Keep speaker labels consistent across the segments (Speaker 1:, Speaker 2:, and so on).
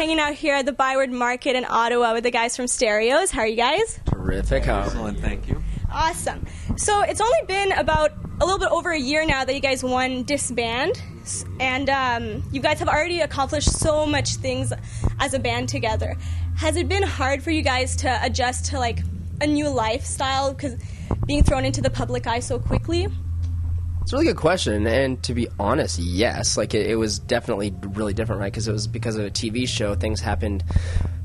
Speaker 1: hanging out here at the Byward Market in Ottawa with the guys from Stereos. How are you guys?
Speaker 2: Terrific.
Speaker 3: Excellent, thank you.
Speaker 1: Awesome. So it's only been about a little bit over a year now that you guys won Disband, and you guys have already accomplished so much things as a band together. Has it been hard for you guys to adjust to like a new lifestyle, because being thrown into the public eye so quickly?
Speaker 2: It's a really good question, and to be honest, yes. Like it was definitely really different, right? Because it was because of a TV show. Things happened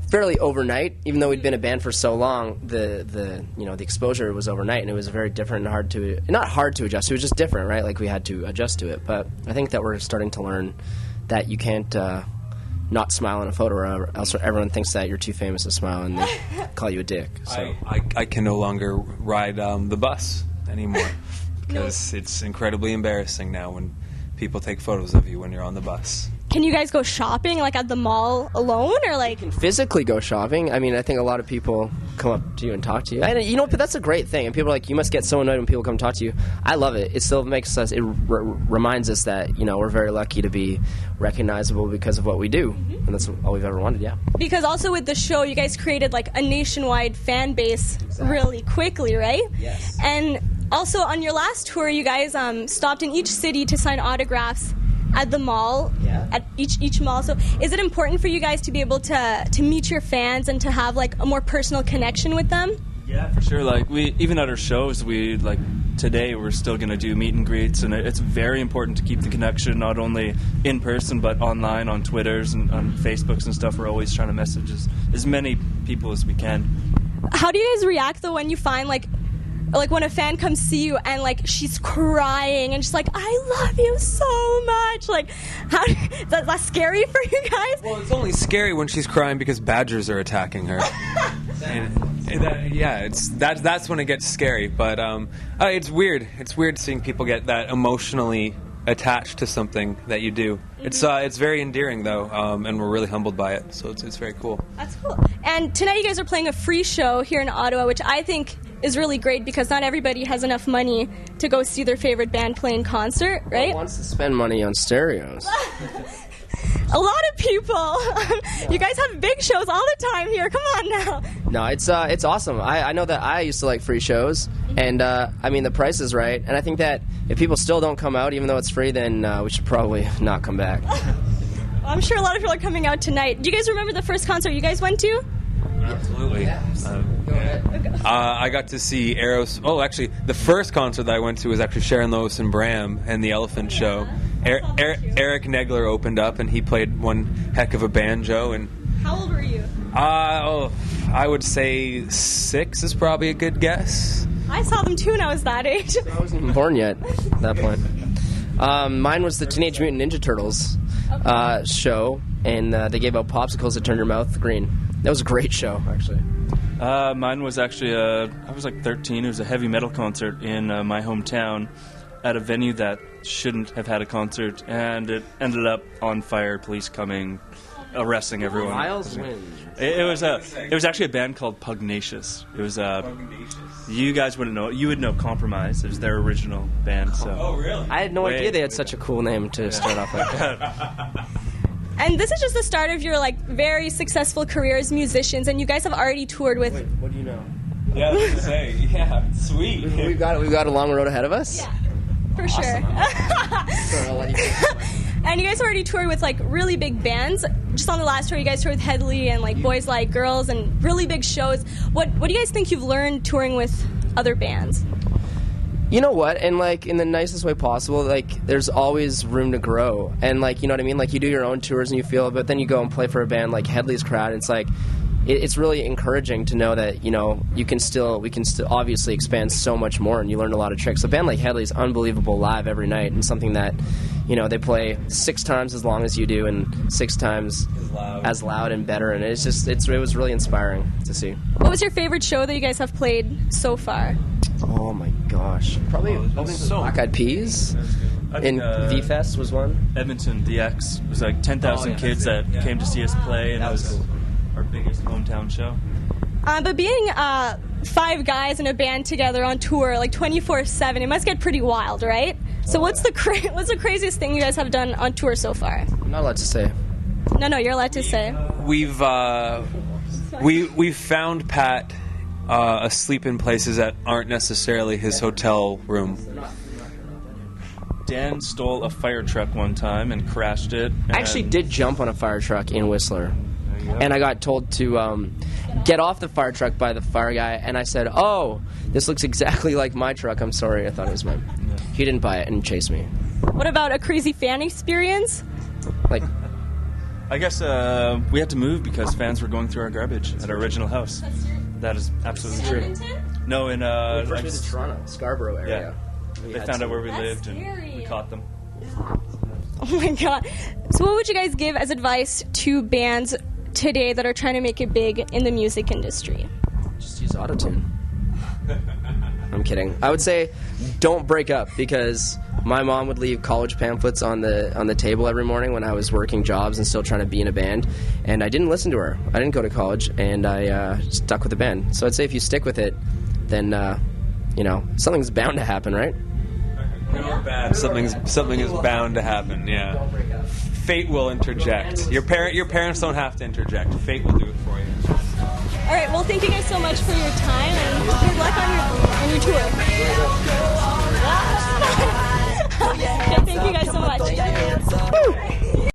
Speaker 2: fairly overnight. Even though we'd been a band for so long, the exposure was overnight, and it was very different and not hard to adjust. It was just different, right? Like we had to adjust to it. But I think that we're starting to learn that you can't not smile in a photo, or else everyone thinks that you're too famous to smile and they call you a dick. So
Speaker 3: I can no longer ride the bus anymore because it's incredibly embarrassing now when people take photos of you when you're on the bus.
Speaker 1: Can you guys go shopping, like, at the mall alone, or, like...
Speaker 2: You can physically go shopping. I mean, I think a lot of people come up to you and talk to you. And, but that's a great thing. And people are like, you must get so annoyed when people come talk to you. I love it. It still makes us... It reminds us that, we're very lucky to be recognizable because of what we do. Mm-hmm. And that's all we've ever wanted, yeah. Because
Speaker 1: also with the show, you guys created, like, a nationwide fan base really quickly, right?
Speaker 2: Yes.
Speaker 1: And also, on your last tour, you guys stopped in each city to sign autographs at the mall, at each mall. So is it important for you guys to be able to meet your fans and to have like a more personal connection with them?
Speaker 4: Yeah, for sure. Like even at our shows, today we're still going to do meet and greets, and it's very important to keep the connection not only in person but online on Twitters and on Facebooks and stuff. We're always trying to message as many people as we can.
Speaker 1: How do you guys react though when you find like when a fan comes see you and like she's crying and she's like, I love you so much? Like, is that scary for you guys?
Speaker 3: Well, it's only scary when she's crying because badgers are attacking her. That's when it gets scary. But it's weird. It's weird seeing people get that emotionally attached to something that you do. Mm-hmm. It's very endearing though, and we're really humbled by it. So it's very cool.
Speaker 1: That's cool. And tonight you guys are playing a free show here in Ottawa, which I think is really great because not everybody has enough money to go see their favorite band play in concert, right?
Speaker 2: Who wants to spend money on Stereos?
Speaker 1: A lot of people. You guys have big shows all the time here. Come on now.
Speaker 2: No, it's awesome. I know that I used to like free shows, and the price is right. And I think that if people still don't come out, even though it's free, then we should probably not come back.
Speaker 1: I'm sure a lot of people are coming out tonight. Do you guys remember the first concert you guys went to?
Speaker 3: Absolutely. I got to see Eros. Oh, actually, the first concert that I went to was actually Sharon Lois and Bram and the Elephant Show. Eric Negler opened up, and he played one heck of a banjo. And
Speaker 1: how old were you?
Speaker 3: I would say 6 is probably a good guess.
Speaker 1: I saw them too when I was that age.
Speaker 2: I wasn't even born yet at that point. Mine was the Teenage Mutant Ninja Turtles show, and they gave out popsicles that turned your mouth green. That was a great show, actually.
Speaker 4: Mine was actually, I was like 13. It was a heavy metal concert in my hometown at a venue that shouldn't have had a concert, and it ended up on fire, police coming, arresting everyone.
Speaker 2: Miles wins.
Speaker 4: It was actually a band called Pugnacious. It was you guys wouldn't know. You would know Compromise. It was their original band. So.
Speaker 3: Oh, really?
Speaker 2: I had no idea they had such a cool name to start off with.
Speaker 1: And this is just the start of your very successful career as musicians, and you guys have already toured with.
Speaker 2: Wait, what do you know?
Speaker 3: Yeah, I was gonna say, yeah, sweet.
Speaker 2: We've got a long road ahead of us.
Speaker 1: Yeah, for sure.
Speaker 2: I'll let you
Speaker 1: And you guys already toured with really big bands. Just on the last tour, you guys toured with Headley and Boys Like Girls and really big shows. What do you guys think you've learned touring with other bands?
Speaker 2: You know what? And in the nicest way possible, there's always room to grow. And you know what I mean? You do your own tours and you feel it, but then you go and play for a band like Headley's crowd. And it's really encouraging to know that we can still obviously expand so much more, and you learn a lot of tricks. A band like Headley's unbelievable live every night, and something that they play 6 times as long as you do and 6 times as loud and better. And it was really inspiring to see.
Speaker 1: What was your favorite show that you guys have played so far?
Speaker 2: Oh my gosh, probably Black Eyed Peas. In V-Fest was one.
Speaker 4: Edmonton, the X. It was 10,000 kids that came to see us play, and it was cool. Our biggest hometown show.
Speaker 1: But being 5 guys in a band together on tour 24/7, it must get pretty wild, right? So what's the craziest thing you guys have done on tour so far?
Speaker 2: I'm not allowed to say.
Speaker 1: No, you're allowed to say.
Speaker 3: we've found Pat asleep in places that aren't necessarily his hotel room.
Speaker 4: Dan stole a fire truck one time and crashed it.
Speaker 2: I actually did jump on a fire truck in Whistler. And I got told to get off the fire truck by the fire guy, and I said, "Oh, this looks exactly like my truck. I'm sorry, I thought it was mine." Yeah. He didn't buy it and chased me.
Speaker 1: What about a crazy fan experience?
Speaker 2: Like,
Speaker 4: I guess we had to move because fans were going through our garbage at our original house. That is absolutely true. No, in
Speaker 2: the Toronto, Scarborough area.
Speaker 4: Yeah. They found out where we lived,
Speaker 1: scary.
Speaker 4: and we caught them.
Speaker 1: Oh my god! So, what would you guys give as advice to bands today that are trying to make it big in the music industry?
Speaker 2: Just use autotune. I'm kidding. I would say don't break up, because my mom would leave college pamphlets on the table every morning when I was working jobs and still trying to be in a band, and I didn't listen to her. I didn't go to college, and I stuck with the band. So I'd say if you stick with it, then something's bound to happen, right?
Speaker 3: Good or bad, something is bound to happen. Yeah. Fate will interject. Your parents don't have to interject. Fate will do it for you.
Speaker 1: All right. Well, thank you guys so much for your time, and good luck on your tour. Okay, thank you guys so much.